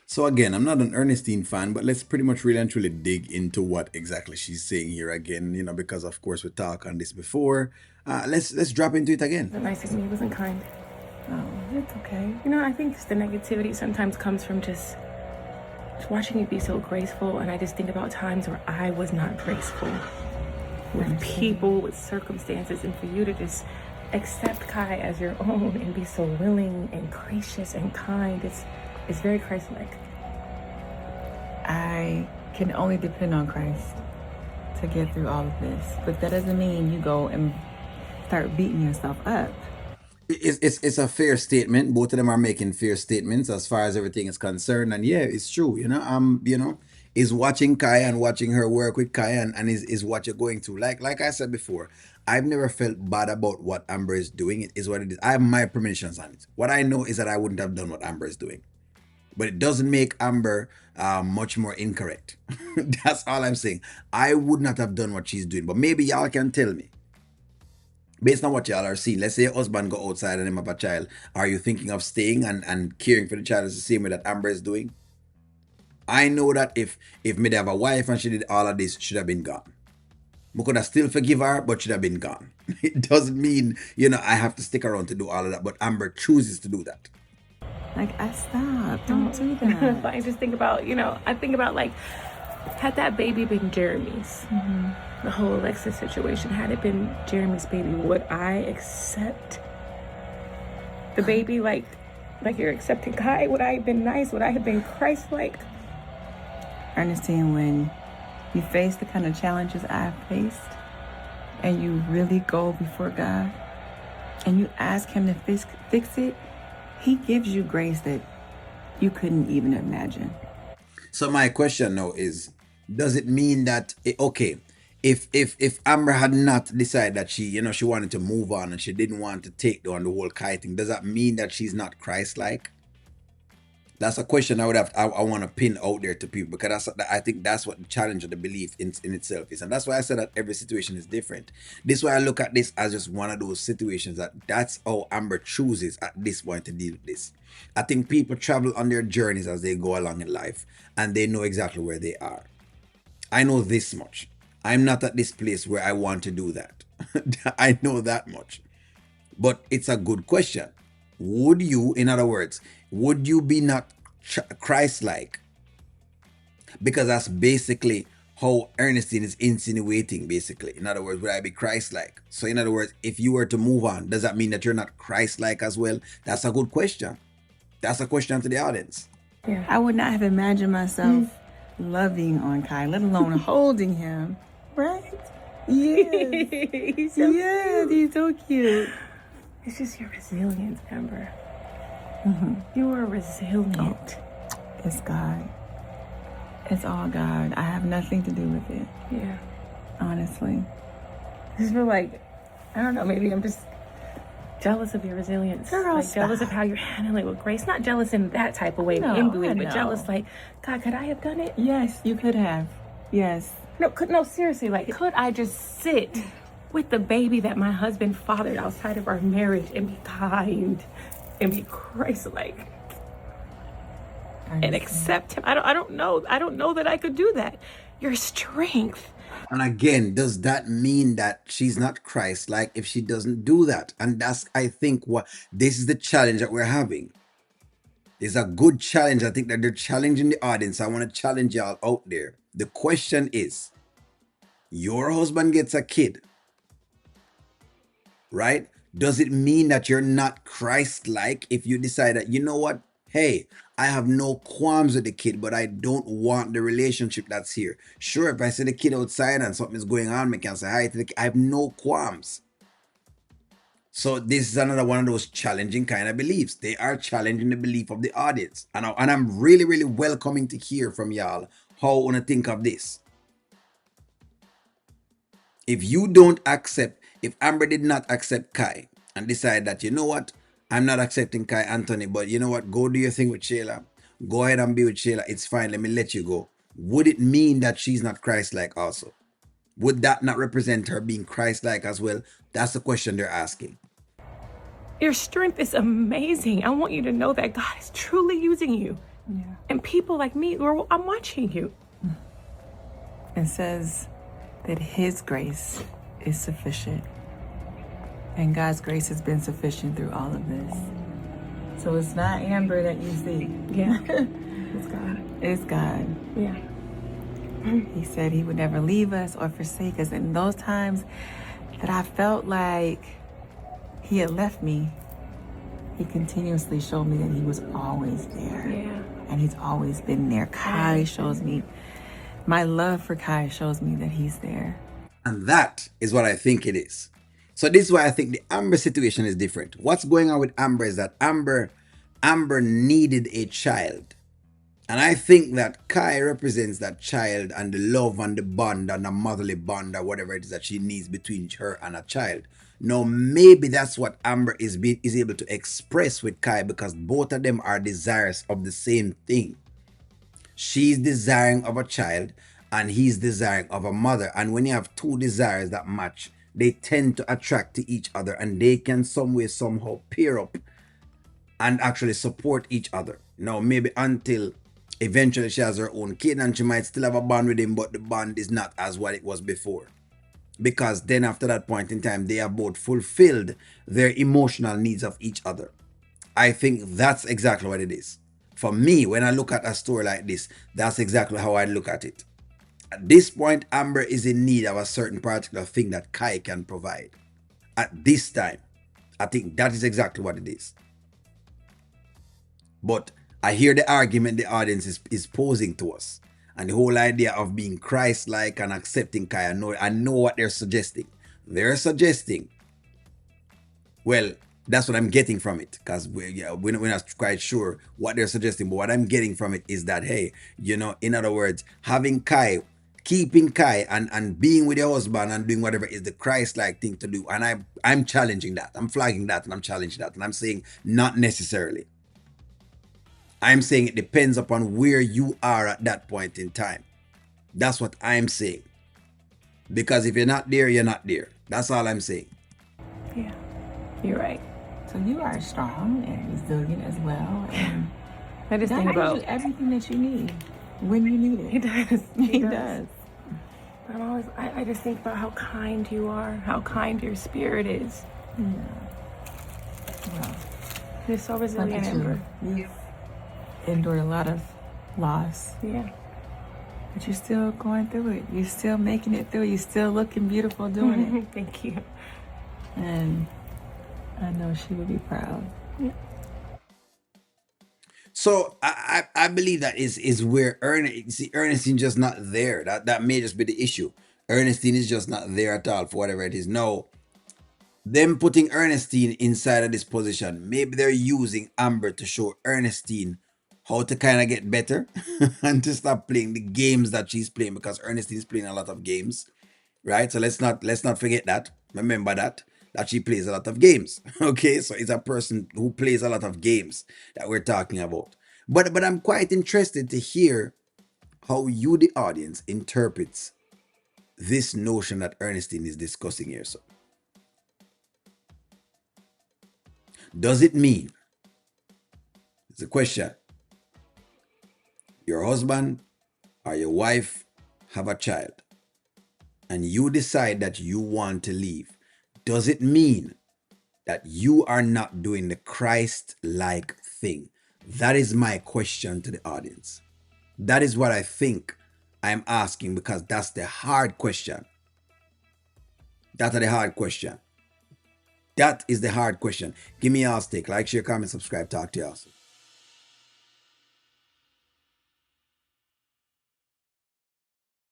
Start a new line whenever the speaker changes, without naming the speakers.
So again, I'm not an Ernestine fan, but let's pretty much really and truly dig into what exactly she's saying here again. Because of course we talked on this before. Let's drop into it again.
Wasn't nice to me. He wasn't kind. Oh, it's okay. I think just the negativity sometimes comes from just watching you be so graceful, and I just think about times where I was not graceful with people, with circumstances, and for you to just accept Kai as your own and be so willing and gracious and kind, it's very Christ-like.
I can only depend on Christ to get through all of this, but that doesn't mean you go and start beating yourself up.
It's a fair statement. Both of them are making fair statements as far as everything is concerned. And yeah, it's true. Is watching Kai and watching her work with Kai and is what you're going through. Like I said before, I've never felt bad about what Amber is doing. It is what it is. I have my premonitions on it. What I know is that I wouldn't have done what Amber is doing. But it doesn't make Amber much more incorrect. That's all I'm saying. I would not have done what she's doing. But maybe y'all can tell me, based on what y'all are seeing, let's say your husband go outside and him have a child, are you thinking of staying and caring for the child the same way that Amber is doing? I know that if me have a wife and she did all of this, should have been gone. I could have still forgive her, but should have been gone. It doesn't mean, I have to stick around to do all of that, but Amber chooses to do that.
Like, I stop. Don't do that.
I just think about, I think about like, had that baby been Jeremy's, the whole Alexis situation, had it been Jeremy's baby, would I accept the baby like you're accepting Kai? Would I have been nice? Would I have been Christ-like?
Ernestine, when you face the kind of challenges I've faced, and you really go before God, and you ask Him to fix it, He gives you grace that you couldn't even imagine.
So my question now is, does it mean that okay, if Amber had not decided that she wanted to move on and she didn't want to take on the whole Kai thing, does that mean that she's not Christ-like? That's a question I want to pin out there to people, because I think that's what the challenge of the belief in itself is, and that's why I said that every situation is different. This is why I look at this as just one of those situations that's how Amber chooses at this point to deal with this. I think people travel on their journeys as they go along in life, and they know exactly where they are. I know this much. I'm not at this place where I want to do that. I know that much. But it's a good question. Would you, in other words, would you be not Christ-like? Because that's basically how Ernestine is insinuating, basically. In other words, would I be Christ-like? So in other words, if you were to move on, does that mean that you're not Christ-like as well? That's a good question. That's a question to the audience.
Yeah. I would not have imagined myself loving on Kai, let alone holding him. Right? Yes.
He's so
cute. He's so cute.
It's just your resilience, Amber. You are resilient.
Oh, it's God. It's all God. I have nothing to do with it.
Yeah.
Honestly.
I just feel like, I don't know, maybe I'm just jealous of your resilience.
Girl,
jealous of how you're handling it with grace. Not jealous in that type of way, but jealous like, God, could I have done it?
Yes, you could have. Yes.
No, seriously, could I just sit with the baby that my husband fathered outside of our marriage and be kind and be Christ-like and accept him? I don't know that I could do that. Your strength.
And again, does that mean that she's not Christ-like if she doesn't do that? And that's, I think, what this is the challenge that we're having. It's a good challenge. I think that they're challenging the audience. I want to challenge y'all out there. The question is, your husband gets a kid, right? Does it mean that you're not Christ-like if you decide that, you know what? Hey, I have no qualms with the kid, but I don't want the relationship that's here. Sure, if I see the kid outside and something is going on, I can say hi to the kid. I have no qualms. So this is another one of those challenging kind of beliefs. They are challenging the belief of the audience. And I'm really, really welcoming to hear from y'all how you want to think of this. If you don't accept, if Amber did not accept Kai and decide that, you know what, I'm not accepting Kai Anthony, but you know what, go do your thing with Shayla. Go ahead and be with Shayla. It's fine. Let me let you go. Would it mean that she's not Christ-like also? Would that not represent her being Christ-like as well? That's the question they're asking.
Your strength is amazing. I want you to know that God is truly using you.
Yeah.
And people like me, I'm watching you.
It says that His grace is sufficient. And God's grace has been sufficient through all of this. So it's not Amber that you see.
Yeah. It's God.
It's God.
Yeah.
He said He would never leave us or forsake us. And those times that I felt like He had left me, He continuously showed me that He was always there.
Yeah.
And He's always been there. Kai shows me, my love for Kai shows me that He's there.
And that is what I think it is. So this is why I think the Amber situation is different. What's going on with Amber is that Amber needed a child. And I think that Kai represents that child and the love and the bond and the motherly bond or whatever it is that she needs between her and a child. Now, maybe that's what Amber is able to express with Kai, because both of them are desirous of the same thing. She's desiring of a child and he's desiring of a mother. And when you have two desires that match, they tend to attract to each other, and they can some way, somehow pair up and actually support each other. Now, maybe until eventually she has her own kid and she might still have a bond with him, but the bond is not as what it was before. Because then after that point in time, they have both fulfilled their emotional needs of each other. I think that's exactly what it is. For me, when I look at a story like this, that's exactly how I look at it. At this point, Amber is in need of a certain particular thing that Kai can provide. At this time, I think that is exactly what it is. But I hear the argument the audience is posing to us. And the whole idea of being Christ-like and accepting Kai. I know what they're suggesting. They're suggesting, well, that's what I'm getting from it, because we're not quite sure what they're suggesting. But what I'm getting from it is that, hey, in other words, having Kai, keeping Kai and being with your husband and doing whatever is the Christ-like thing to do. And I'm challenging that. I'm flagging that and I'm challenging that. And I'm saying not necessarily. I'm saying it depends upon where you are at that point in time. That's what I'm saying. Because if you're not there, you're not there. That's all I'm saying.
Yeah, you're right.
So you are strong and resilient as well. And
I just
God
think
gives
about
you everything that you need when you need it.
He does.
He does.
I just think about how kind you are, how kind your spirit is.
Yeah. Well,
You're so resilient, Amber.
You've endured a lot of loss.
Yeah.
But you're still going through it. You're still making it through. You're still looking beautiful doing it.
Thank you.
And I know she would be proud.
Yeah.
So I believe that is where Ernestine just not there. That may just be the issue. Ernestine is just not there at all for whatever it is. No, them putting Ernestine inside of this position, maybe they're using Amber to show Ernestine how to kind of get better and to stop playing the games that she's playing, because Ernestine is playing a lot of games, right? So let's not forget that. Remember that she plays a lot of games. Okay, so it's a person who plays a lot of games that we're talking about. But I'm quite interested to hear how you, the audience, interprets this notion that Ernestine is discussing here. So, does it mean, it's a question, your husband or your wife have a child and you decide that you want to leave? Does it mean that you are not doing the Christ-like thing? That is my question to the audience. That is what I think I'm asking, because that's the hard question. That's the hard question. That is the hard question. Give me your take. Like, share, comment, subscribe. Talk to you also.